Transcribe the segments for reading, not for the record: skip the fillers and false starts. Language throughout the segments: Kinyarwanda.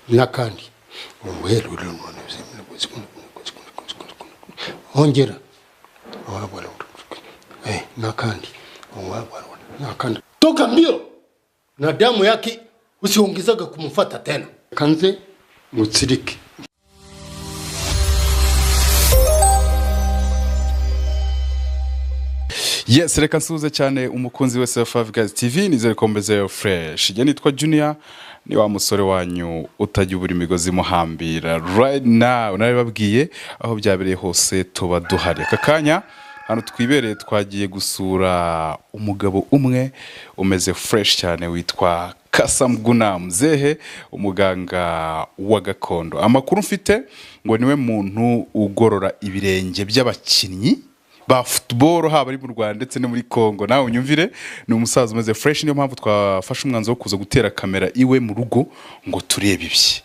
nakandi ongera nakandi toka mbio na damu yake usiongezeka kumfuata tena kanze mutsirike. Yes, reka nsuhuze cyane umukunzi wese wa Five Guys TV, nizere ko mbeze fresh. Je nitwa Junior, ni wa musore wanyu utajya ubura imigozi muhambira. Right now naribabwiye aho byabereye hose tuba duhari. Kakanya hano twibereye twagiye gusura umugabo umwe umeze fresh cyane witwa Kasamguna Mzehe, umuganga wa gakondo. Amakuru mfite ngo niwe muntu ugorora ibirenge by'abakinnyi ba football haba ari mu Rwanda ndetse no muri Kongo. Nawe unyumvire, ni umusaza umeze fresh, niyo mpamvu twafashe umwanzo wo kuza gutera kamera iwe mu rugo ngo turebe ibye.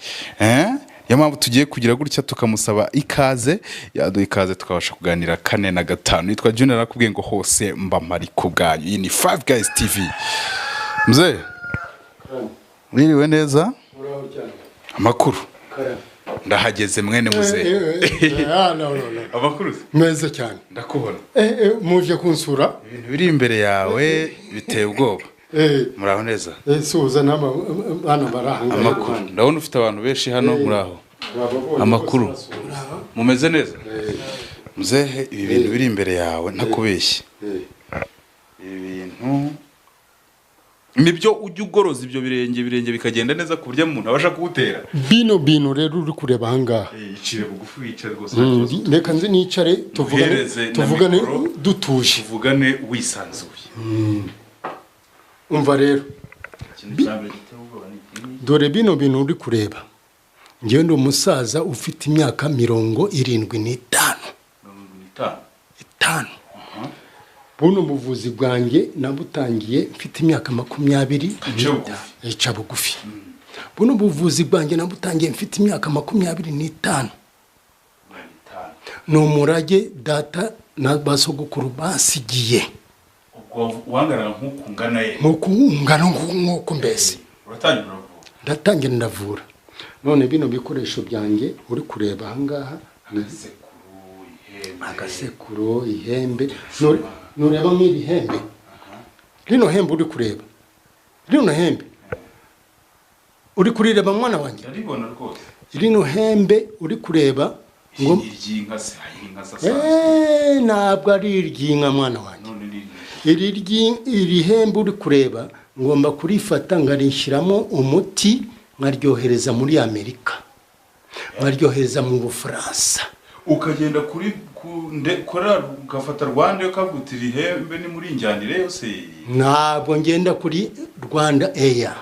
Ya mpamvu tugiye kugira gutya tukamusaba ikaze, yaduha ikaze tukabasha kuganira 4 na 5. Nitwa Junior, nakubwiye ngo hose mba mari ku bwanyu. Iyi ni Five Guys TV. Mzee, mwiriwe neza? Amakuru ndahageze mwene Muzee. Amakuru meza cyane ndakubona. Muje kunsura ibintu biri imbere yawe biteye ubwoba. Muraho neza? Suza nama bana barahanga. Amakuru ndabona ufite abantu benshi hano muraho. Amakuru mumeze neza? Muzee, ibi bintu biri imbere yawe ntakubeshye. Ibi bintu nibyo ujya ugoroza ibyo birenge bikagenda neza ku buryo umuntu abasha kuwutera. Bino rero uri kureba hanga. Icire bugufi wicare rwose. Reka nze nicare tuvugane dutuje. Tuvugane wisanzuye. Umva rero. Dore bino uri kureba. Ngiye ndo umusaza ufite imyaka 75. Buno buvuzi bwanjye nabutangiye mfite imyaka 20 ica bugufi. Buno buvuzi bwanjye nabutangiye mfite imyaka 25. No murage data na basogokuru basigiye. Ubwo wangana nk'ukungana ye. Nk'uko mbese. Ndatangira ndavura. None bino bikoresho byanjye uri kureba ahangaha agasekuru, ihembe. Nureba nk'iri hembe. Rino hembe uri kureba. Rino hembe. Uri kurireba mwana wanjye? Ndabibona rwose. Rino hembe uri kureba ngo iryinka se ayinka sasa. Ntabwo ari iryinka mwana wanjye. Iri hembe uri kureba ngomba kurifata ngarishyiramo umuti nkaryohereza muri Amerika. Nkaryohereza mu Bufaransa. Ukagenda kuri kora ugafata Rwanda ukavutira ihembe ni muri njyanire yose. Ntabwo ngenda kuri Rwanda Air.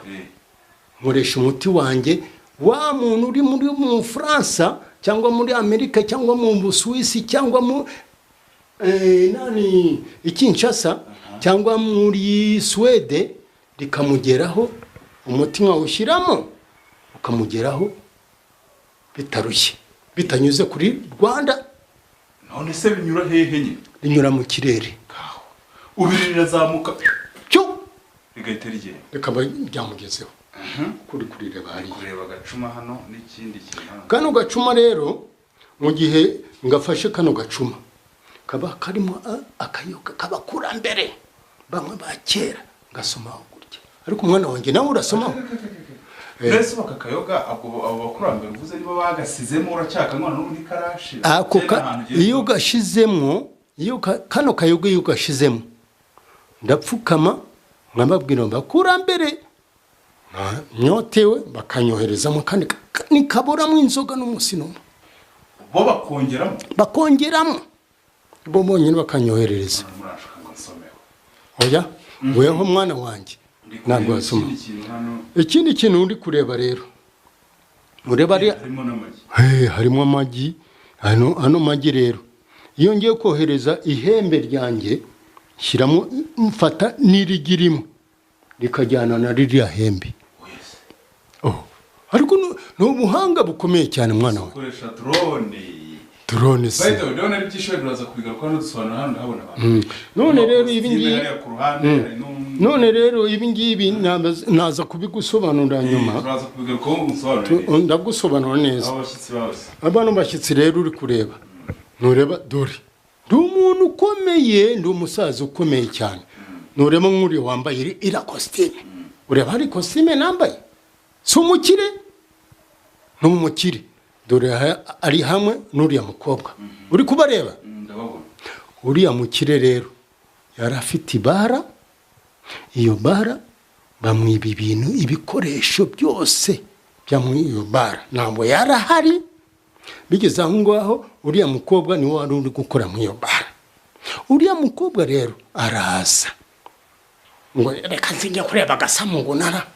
Nkoresha umuti wanjye wa muntu uri muri mu Faransa cyangwa muri Amerika cyangwa mu Busuwisi cyangwa mu Kinshasa cyangwa muri Swede rikamugeraho umuti nkawushyiramo ukamugeraho bitarushye bitanyuze kuri Rwanda. None se binyura hehe nye? Rinyura mu kirere. Ubirira zamuka cyo rigahita rigenda rikaba byamugezeho. Kuri kureba hari kureba gacuma hano n'ikindi kintu. Kano gacuma rero mu gihe ngafashe kano gacuma kaba karimo akayoga kabakurambere bamwe bakera ngasomaho gutya. Ariko umwana wanjye nawe urasomaho. Nese bakakayoga abo bakurambere uvuze niba bagasizemo uracyaka nkwana n'undi karashi. Iyo gashizemo iyo kano kayoga iyo gashizemo ndapfukama nkababwira bakurambere nyotewe bakanyoherezamo kandi nikaboramo inzoga n'umusino. Bo bakongeramo bo bonyine bakanyoherereza. Oya weho mwana wanjye ntabwo wasoma. Ikindi kintu uri kureba rero ureba harimo amagi. Hano magi rero iyo ngiye kohereza ihembe ryanjye shyiramo mfata nirigirimo rikajyana na ririya hembe. Ariko no ubuhanga bukomeye cyane mwana wawe. Ukoresha drone se Baito ndabona ari byishwe biraza kubigaruka no dusobanura hano habona abantu none rero ibi ngibi ku ruhande none rero ibi ngibi naza kubigusobanura nyuma turaza kubigaruka umusobanuro ndagusobanura neza abashyitsi bose abantu bashyitsi rero uri kureba nureba dore ndi umuntu ukomeye ndi umusaza ukomeye cyane nureba nk'uri wambaye ira costume ureba hari costume nambaye si umukire n'umukire dore ari hamwe n'uriya mukobwa uri kubareba uriya mukire rero yari afite ibara iyo bara bamwiba ibintu ibikoresho byose byamwiyo bara ntabwo yarahari bigeze aho ngaho uriya mukobwa niwe wari uri gukora mu iyo bara uriya mukobwa rero araza ngo reka nzinge kureba agasamungunara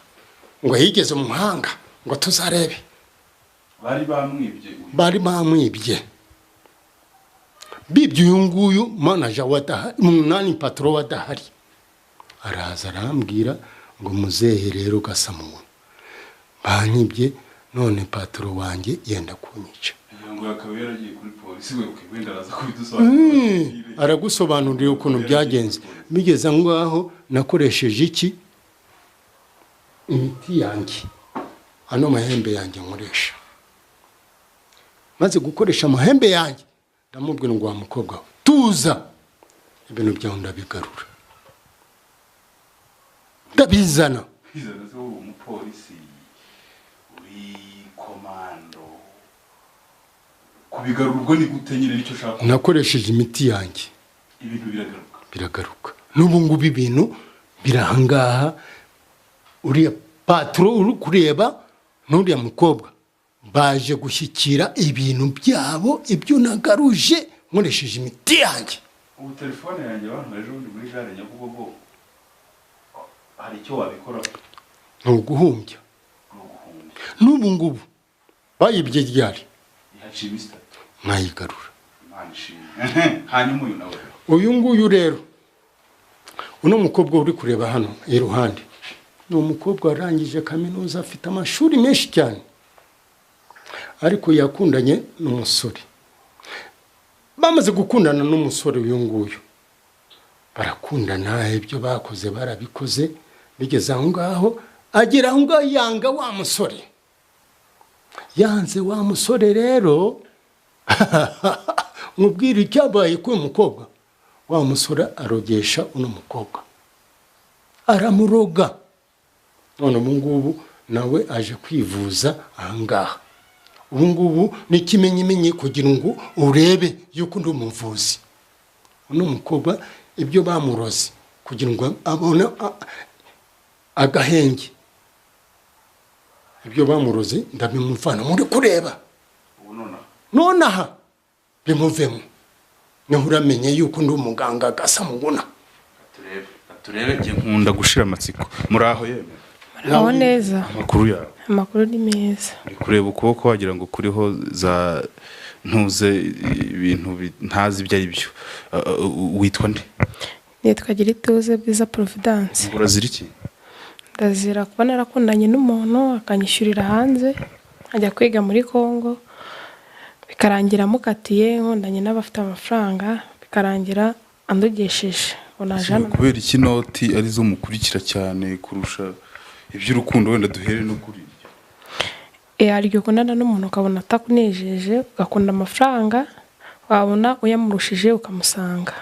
ngo yigeze umuhanga ngo tuzarebe bari bamwibye bibye uyu nguyu manager wadahari umunani patro wadahari araza arambwira ngo muzehe rero gasamungu banyibye none patro wanjye yenda kunyica ngo akabera agiye kuri polisi we wenda araza kubidusobanurira aragusobanurira ukuntu byagenze bigeze ngaho nakoresheje iki imiti yanjye ano mahembe yanjye nkoresha maze gukoresha amahembe yanjye ndamubwira ngo wa mukobwa tuza ibintu byawe ndabigarura ndabizana zo umupolisi uri komando kubigarura ubwo ni gute nyine nicyo shaka nakoresheje imiti yanjye ibintu biragaruka n'ubu ngubu ibintu birahangaha uriya patro uri kureba n'uriya mukobwa baje gushyikira ibintu byabo ibyo nagaruje nkoresheje imiti yanjye ubu telefone yanjye abantu ejo muri gare Nyabugogo hari icyo wabikora n'uguhumbya n'ubu ngubu bayibye ryari ihacibista mwayigarura hanyuma uyu nawe uyu nguyu rero uno mukobwa uri kureba hano iruhande ni umukobwa warangije kaminuza afite amashuri menshi cyane ariko yakundanye n'umusore bamaze gukundana n'umusore uyu nguyu barakundana ibyo bakoze barabikoze bigeze aho ngaho agera aho ngaho yanga wa musore yanze wa musore rero mubwira icyabaye k'uyu mukobwa wa musore arogesha uno mukobwa aramuroga none ubu ngubu nawe aje kwivuza ahangaha ubu ngubu ni ikimenyimenyi kugira ngo urebe yuko ndi umuvuzi uno mukobwa ibyo bamuroze kugira ngo abone agahenge ibyo bamuroze ndabimuvana muri kureba nonaha bimuvemo niho uramenye yuko ndi umuganga gasamuguna turebe ngiye nkunda gushira amatsiko muri aho yeme aho neza amakuru yawe amakuru ni meza uri kureba ukuboko wagira ngo kuriho za ntuze ibintu ntazi ibyo ari byo witwa nde nitwa Girituze Bwiza Providence urazira iki ndazira kuba narakundanye n'umuntu akanyishyurira hanze ajya kwiga muri Kongo bikarangira mukatiye nkundanye n'abafite amafaranga bikarangira andogesheje unajana kubera iki noti ari zo mukurikira cyane kurusha iby'urukundo wenda duhere no kuri aryo kunana n'umuntu ukabona atakunejeje ugakunda amafaranga wabona uyamurushije ukamusanga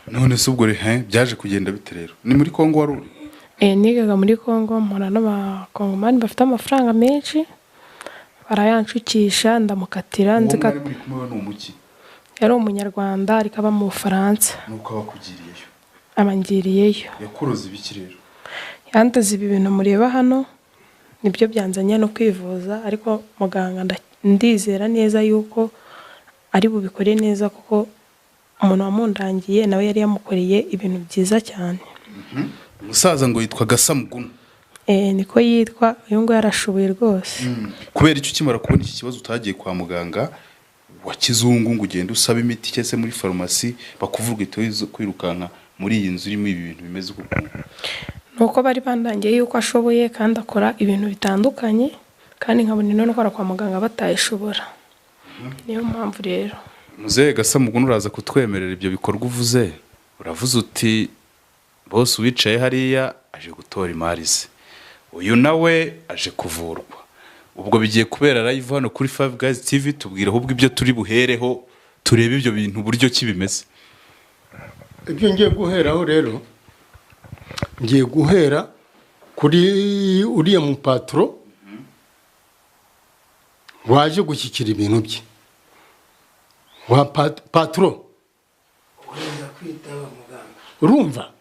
none se ubwo byaje kugenda bite rero ni muri Kongo wari uri nigaga muri Kongo mpora n'abakongomani bafite amafaranga menshi barayanshukisha ndamukatira nzika yari umunyarwanda ariko aba mu Bufaransa nuko abakugiriyeyo abangiriyeyo yakuroze ibiki rero yandaze ibi bintu mureba hano nibyo byanzanye no kwivuza ariko muganga ndizera neza yuko ari bubikore neza kuko umuntu wamundangiye nawe yari yamukoreye ibintu byiza cyane umusaza ngo yitwa Gasamuguna niko yitwa uyu ngo yarashoboye rwose kubera icyo kimara kubona iki kibazo utagiye kwa muganga wa kizungu ngo ugende usaba imiti cyese muri farumasi bakuvuga ito kwirukanka muri iyi nzu irimo ibi bintu bimeze uko nuko bari bandangiye yuko ashoboye kandi akora ibintu bitandukanye kandi nkabona none ukora kwa muganga batayishobora niyo mpamvu rero muzehe Gasamuguna uraza kutwemerera ibyo bikorwa uvuze, uravuze uti bose uwicaye hariya aje gutora imari ze, uyu nawe aje kuvurwa. Ubwo bigiye kubera live hano kuri Five Guys TV, tubwire ahubwo ibyo turi buhereho turebe ibyo bintu buryo ki bimeze. ibyo ngiye guheraho rero, ngiye guhera kuri uriya mupatro waje gushyikira ibintu bye. Wa patro uweza kwitaba muganga, urumva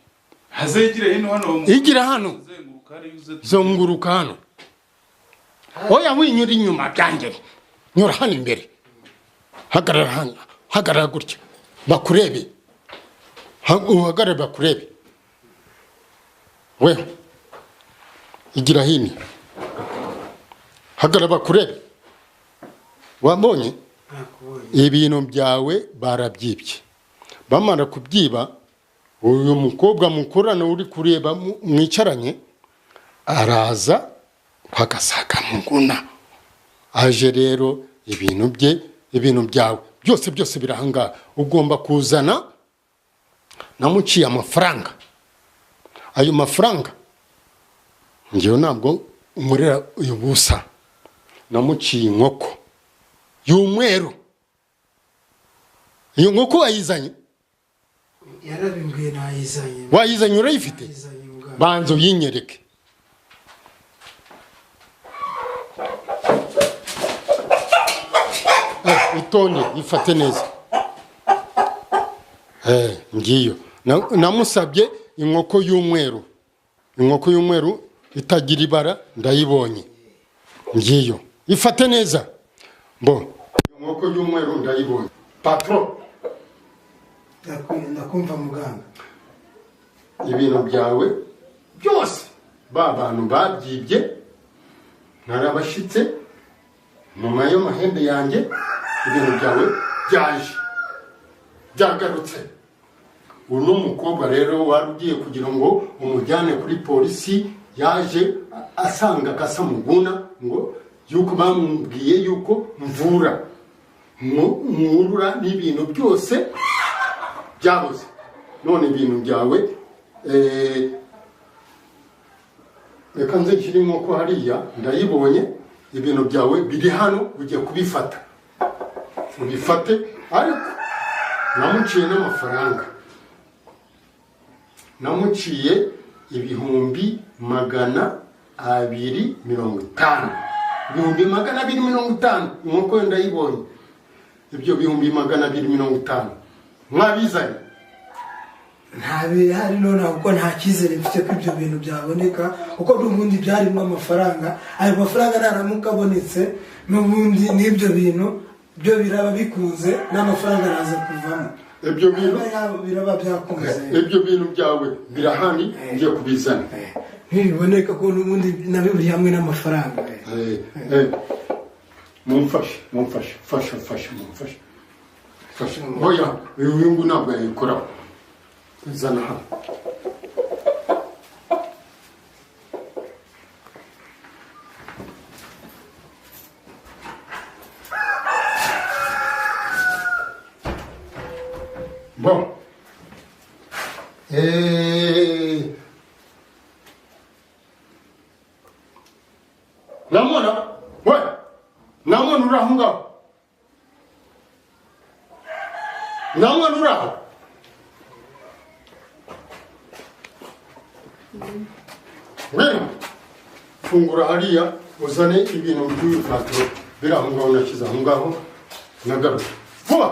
Hazegire hino hano, igira hano, zonguruka hano, oya winyura inyuma byanjye, nyura hano imbere, hagarara hano, hagarara gutya bakurebe, uhagarare bakurebe, we igira hino, hagarara bakurebe. Wabonye nakubonye ibintu byawe barabyibye, bamara kubyiba, uyu mukobwa mukorana uri kureba mwicaranye araza kwa Gasamuguna, aje rero ibintu bye, ibintu byawe byose birahanga, ugomba kuzana. Namuciye amafaranga, ayo mafaranga ngewe ntabwo umurera uyu busa, namuciye inkoko y'umweru. Iyo nkoko wayizanye? yarabimbwiye nayizanye, Wayizanye urayifite? nayizanye muganga. Banza uyinyereke. Itonde ifate neza. Ngiyo. Namusabye inkoko y'umweru. Inkoko y'umweru itagira ibara ndayibonye. Ngiyo. Ifate neza. Bo. Inkoko y'umweru ndayibonye. Patro, ndakumva muganga. ibintu byawe byose ba bantu babyibye narabashitse nyuma y'amahembe yanjye, ibintu byawe byaje byagarutse. Uno mukobwa rero wari ugiye kugira ngo umujyane kuri polisi, yaje asanga Gasamuguna ngo yuko bamubwiye yuko mvura mwurura n'ibintu byose byabuze. None ibintu byawe reka nze nshyire inkoko hariya, ndayibonye, ibintu byawe biri hano, ugiye kubifata, ubifate. Ariko namuciye n'amafaranga, namuciye 250, 250 inkoko ndayibonye. Ibyo 250 mwabizanye? Ntabihari none kuko nta cyizere mfite ko ibyo bintu byaboneka, kuko n'ubundi byarimo amafaranga. Ayo mafaranga naramuka abonetse, n'ubundi n'ibyo bintu byo biraba bikunze, n'amafaranga araza kuvamo. Ibyo bintu biraba byakunze, ibyo bintu byawe birahani, ngiye kubizana. ntibiboneka ko n'ubundi nawe buri hamwe n'amafaranga. Mumfashe, fasha. Oya, uyu nguyu ntabwo yayikoraho. Zana hano. Bon. Namona, we, namona uraho ngaho. Namona uraho. Wewe, fungura hariya, uzane ibintu by'uyu patro, biri aho ngaho nashyize aho ngaho, nagaruka. Vuba!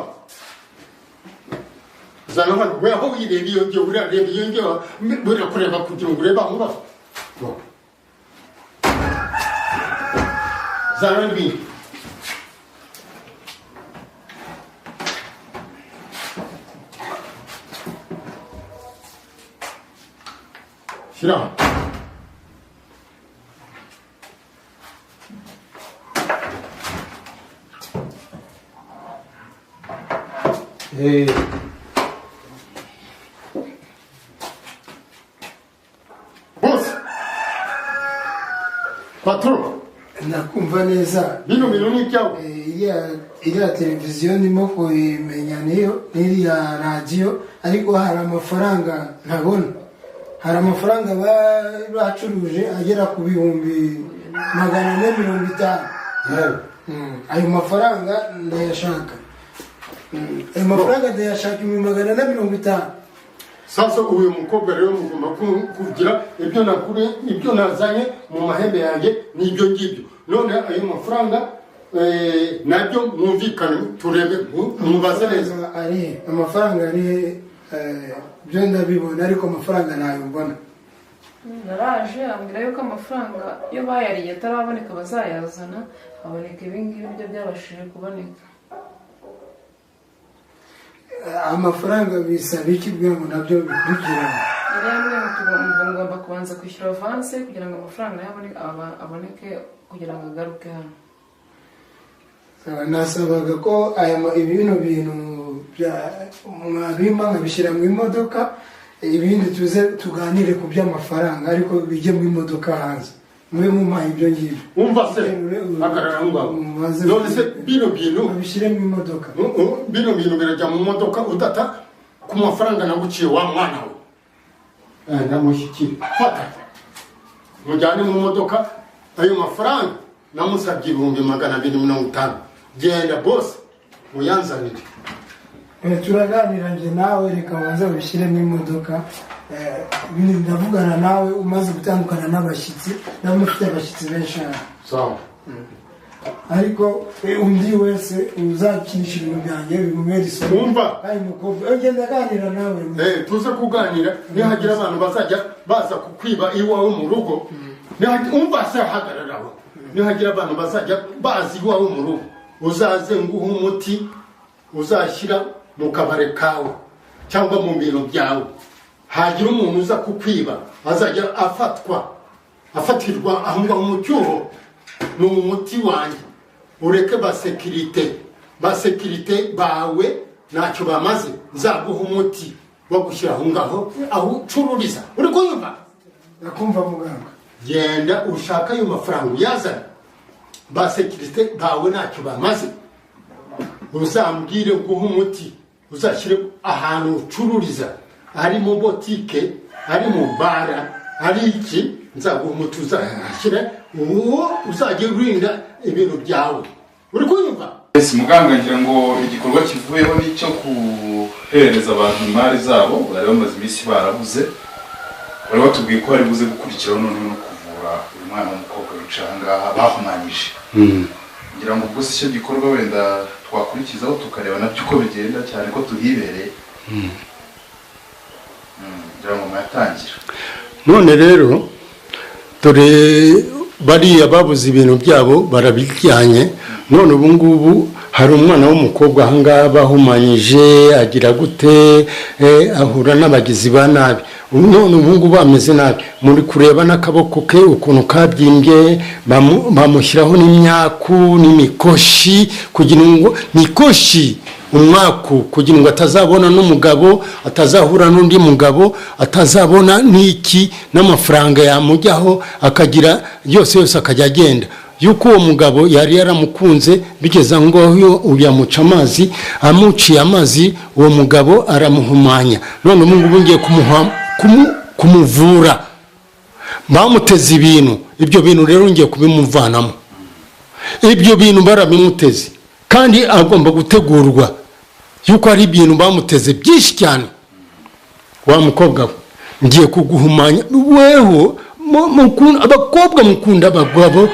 Zana hano, we aho wireba iyo ngiyo, urareba iyo ngiyo, buriya kureba kugira ngo urebe aho ngaho. Zana n'ibindi. Shyira aho. Bose. Patro. ndakumva neza. bino bintu ni ibyawe. Iriya televiziyo ndimo kuyimenya n'iriya radiyo, ariko hari amafaranga ntabona. Hari amafaranga bacuruje agera ku 450. Ayo mafaranga ndayashaka. Ayo mafaranga ndayashaka 450. Sasa uyu mukobwa rero mugomba kugira ibyo nakure, ibyo nazanye mu mahembe yanjye n'ibyo ngibyo. None ayo mafaranga nabyo mwumvikane turebe mubaze neza. Ari amafaranga ari byo ndabibona, ariko amafaranga nayo mbona. Naraje ambwira yuko amafaranga iyo bayariye ataraboneka bazayazana, haboneka ibingibi byo byabashije kuboneka. Amafaranga bisaba iki kugira ngo nabyo bikurikirane? Ngomba kubanza kwishyura avance kugira ngo amafaranga aboneke kugira ngo agaruke hano. Nasabaga ko ibintu mwabimpa nkabishyira mu imodoka, ibindi tuze tuganire ku by'amafaranga, ariko bijye mu imodoka hanze. Mwe mumpaye ibyo ngibyo. Umva se agarara ngaho. None se bino bintu babishyire mu imodoka. Bino bintu birajya mu modoka udata ku mafaranga naguciye wa mwana we. Ndamushyikira. Fata. Mujyane mu modoka ayo mafaranga namusabye 250. Genda boss muyanzanire. Turaganira njye nawe, reka wanze ubishyire mu imodoka. Ndavugana nawe umaze gutandukana n'abashyitsi, nawe mufite abashyitsi benshi hano. Sawa. Ariko undi wese uzakinisha ibintu byanjye bimumera isomo. Umva. Ayi mukobwa, ugenda aganira nawe. Tuze kuganira, nihagira abantu bazajya baza kukwiba iwawe mu rugo. Umva se hagararaho. Nihagira abantu bazajya bazi iwawe mu rugo, uzaze nguha umuti uzashyira mu kabare kawe cyangwa mu biro byawe. Hagira umuntu uza kukwiba azajya afatirwa aho ngaho mu cyuho. Ni umuti wanjye. Ureke basekirite bawe ntacyo bamaze, nzaguha umuti wo gushyira aho ngaho aho ucururiza. Uri kunyumva? Ndakumva muganga. Genda ushaka ayo mafaranga uyazana. Basekirite bawe ntacyo bamaze, uzambwire guha umuti uzashyire ahantu ucururiza, ari mu botike, ari mu bara, ari iki, nzaguha umuti uzashyire uwo uzajya urinda ibintu byawe. Uri kunyumva? Muganga ngira ngo igikorwa kivuyeho n'icyo kuhereza abantu imari zabo bari bamaze iminsi barabuze. Bari batubwiye ko hari buze gukurikiraho noneho no kuvura uyu mwana w'umukobwa w'icangaha bahumanyije. Ngira ngo ubwo se icyo gikorwa wenda twakurikizaho tukareba nabyo uko bigenda, cyane ko tuhibereye. Ngira ngo mwatangira. None rero dore bariya babuze ibintu byabo barabijyanye. None ubu ngubu hari umwana w'umukobwa ahangaha bahumanyije, agira gute, ahura n'abagizi ba nabi. None ubu ngubu ameze nabi, muri kureba n'akaboko ke ukuntu kabyimbye, bamushyiraho n'imyaku n'imikoshi kugira ngo mikoshi umwaku kugira ngo atazabona n'umugabo, atazahura n'undi mugabo, atazabona n'iki n'amafaranga yamujyaho, akagira yose akajya agenda. Yuko uwo mugabo yari yaramukunze, bigeza ngo uyamuca amazi, amuciye amazi uwo mugabo aramuhumanya. None ubu ngubu ngiye kumuvura. Bamuteze ibyo bintu rero ngiye kubimuvanamo. Ibyo bintu barabimuteze kandi agomba gutegurwa, yuko ari ibintu bamuteze byinshi cyane. Wa mukobwa ngiye kuguhumanya weho. Abakobwa mukunda abagabo,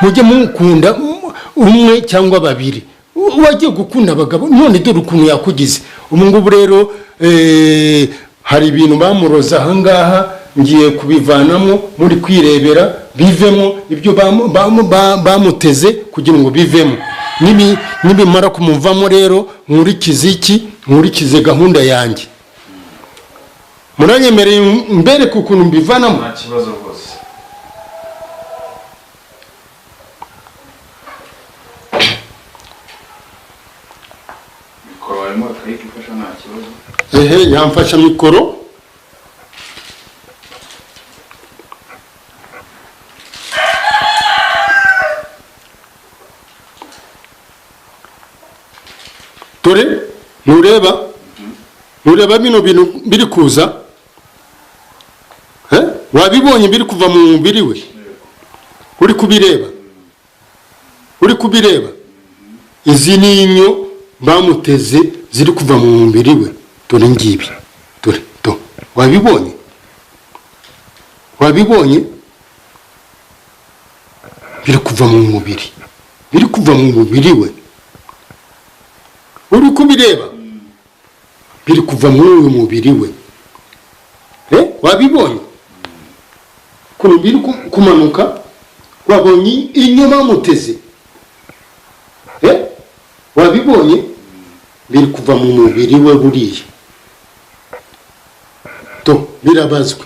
mujye mukunda umwe cyangwa babiri. Wagiye gukunda abagabo, none dore ukuntu yakugize. Ubu ngubu rero hari ibintu bamuroza ahangaha, ngiye kubivanamo muri kwirebera bivemo ibyo bamuteze kugira ngo bivemo. Nibimara kumuvamo rero nkurikize gahunda yanjye. Muranyemereye mbere kukuntu mbivanamo? Nta kibazo rwose. Mikoro warimo akayifasha nta kibazo. Yamfasha mikoro. ntureba bino bintu biri kuza wabibonye biri kuva mu mubiri we uri kubireba izi ni inyo bamuteze ziri kuva mu mubiri we dore ngibi dore wabibonye biri kuva mu mubiri we uri kubireba biri kuva muri uyu mubiri we wabibonye kuno biri kumanuka wabonye inyo bamuteze wabibonye biri kuva mu mubiri we buriya birabazwe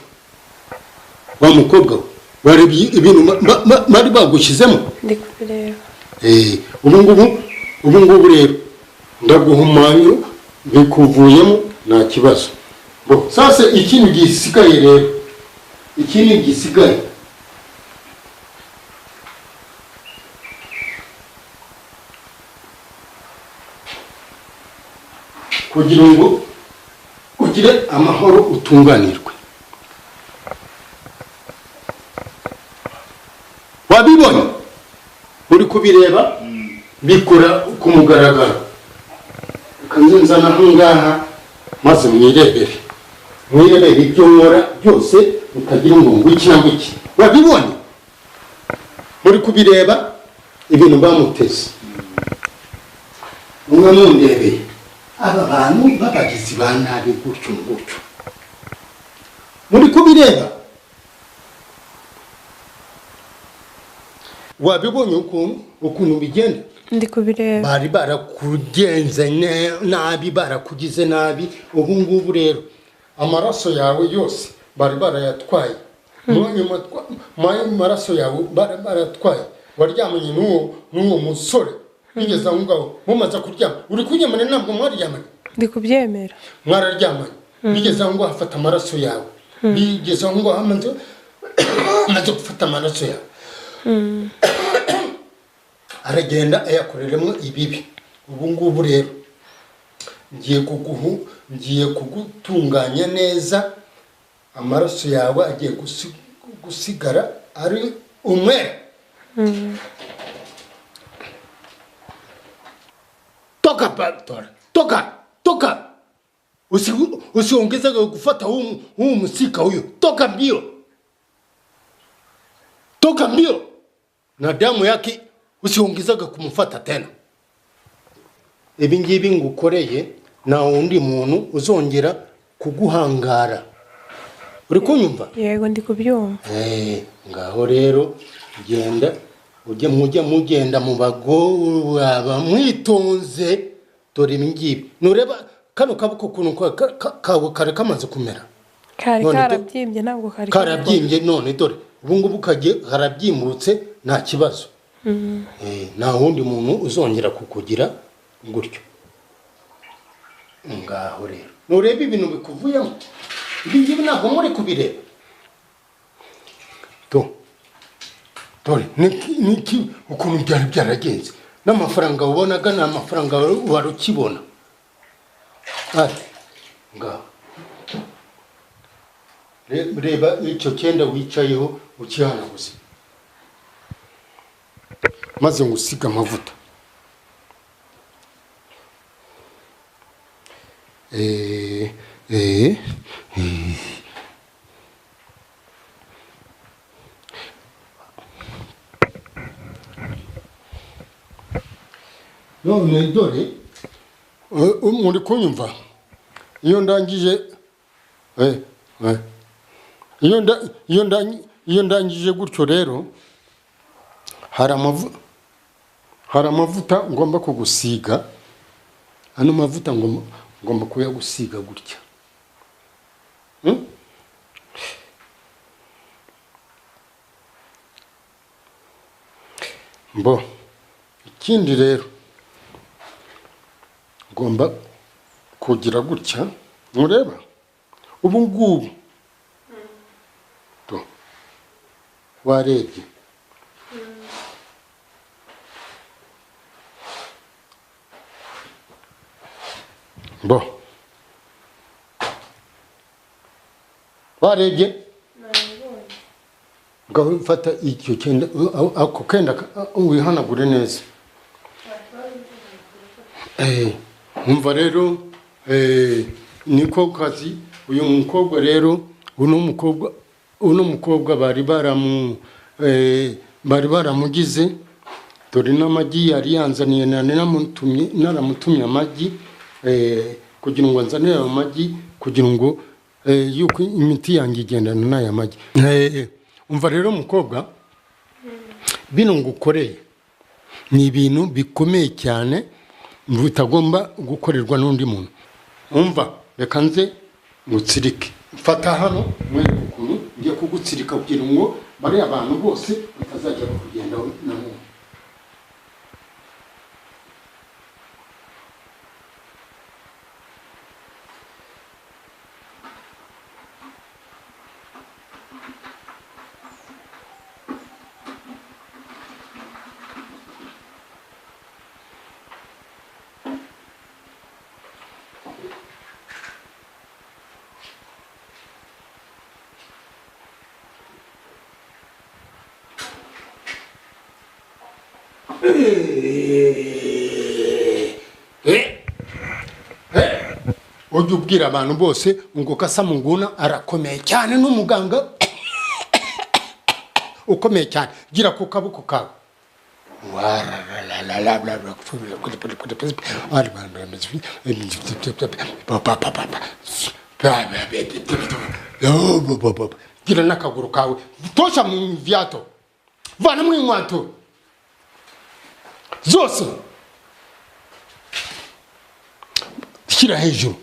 wa mukobwa we barebye ibintu bari bagushyizemo ndi kubireba ubu ngubu rero ndaguhumanya bikuvuyemo nta kibazo sasa ikintu gisigaye rero kugira ngo ugire amahoro utunganirwe wabibonye uri kubireba bikora ku mugaragaro kanzana ahangaha maze mwirebere ibyo nkora byose utagira ngo ngwiki wabibonye muri kubireba ibintu bamuteze umwe mundebeye aba bantu babagizi ba nabi gutyo muri kubireba wabibonye ukuntu bigenda ndi kubireba bari barakugenze nabi barakugize nabi ubu ngubu rero amaraso yawe yose bari barayatwaye amaraso yawe baratwaye waryamanye n'uwo musore bigeze aho ngaho mumaze kuryama uri kuryamana ntabwo mwaryamanye ndi kubyemera mwararyamanye bigeze aho ngaho hafata amaraso yawe bigeze aho ngaho amaze gufata amaraso yawe aragenda ayakoreramo ibibi ubu ngubu rero ngiye kugutunganya neza amaraso yawe agiye gusigara ari umwere toka usiongeza kufata huu msika huyo toka mbio na damu yake usiongeza kumufata tena ibingibi ngukoreye na undi muntu uzongera kuguhangara uri kunyumva yego ndi kubyumva ngaho rero genda mujya mugenda mu bago abamwitonze dore ibingibi nureba kano kaboko kuntu kare kamaze kumera karabyimbye ntabwo karabyimbye none dore ubu ngubu harabyimbutse nta kibazo nta wundi muntu uzongera kukugira gutyo ngaho rero nureba ibintu bikuvuyemo ibingibi ntabwo muri kubireba dore niki ukuntu byari byaragenze n'amafaranga ubonaga ni amafaranga wari ukibona ngaho reba icyo cyenda wicayeho ukihanaguze maze ngusiga amavuta none dore muri kunyumva iyo ndangije iyo ndangije gutyo rero hari amavuta ngomba kugusiga ano mavuta ngomba kuyagusiga gutya ikindi rero ngomba kugira gutya mureba ubu ngubu warebye bo warebye ngaho fata icyo kenda ako kenda wihanagure neza umva rero niko kazi uyu mukobwa rero uno mukobwa bari baramugize dore n'amagi yari yanzaniye naramutumye amagi kugira ngo nzanire ayo magi kugira ngo yuko imiti yanjye igendana n'aya magi umva rero mukobwa bino ngukoreye ni ibintu bikomeye cyane bitagomba gukorerwa n'undi muntu umva reka nze ngutsirike fata hano mwere ukuntu ngiye kugutsirika kugira ngo bari abantu bose batazajya kugenda na none ujye ubwira abantu bose ngo Kasamunguna arakomeye cyane n'umuganga ukomeye cyane gira ku kaboko kawe gira n'akaguru kawe tosha mu vyato vana mu inkwato zose shyira hejuru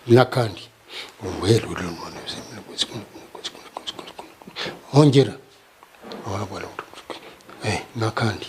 n'akandi hongera n'akandi